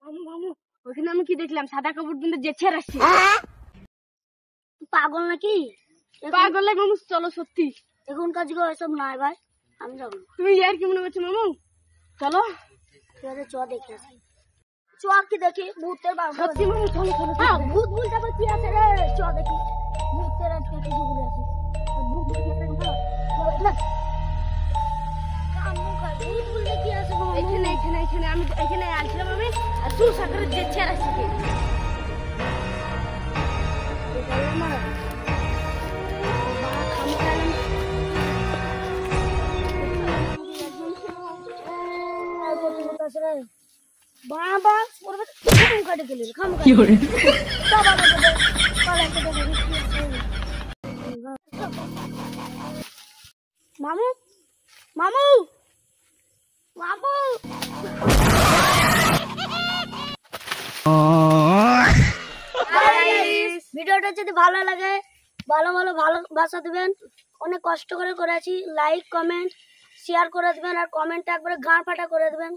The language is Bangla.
মামু মামু ওখানে আমি কি দেখলাম? সাদা কাপড় কিন্তু জেছে রাখছে। পাগল নাকি? পাগল লাগে মামু, চলো সত্যি। এখনকার যুগে এসব নাই ভাই, আমি যাবো। তুমি আর কি মনে করছো মামু? চলো ঠিক আছে, চ দেখে আসি। চ কি দেখি ভূতের বাবা। সত্যি মামু, চলো চলো। হ্যাঁ, ভূত বলতে আবার কি আছে রে? চ দেখি ভূতের আজকে কিছু বলে আছে। ভূত বলতে কি আছে? এখানে এখানে এখানে আমি এখানে আসলাম আমি, আর তুই সাগরের জেছে রাখছি। বাবা কাটে গেল মামু মামু মামু। ভিডিওটা যদি ভালো লাগে ভালো ভালোবাসা দিবেন। অনেক কষ্ট করে করেছি। লাইক কমেন্ট শেয়ার করে দিবেন, আর কমেন্টটা একবারে গাঁড় ফাটা করে দিবেন।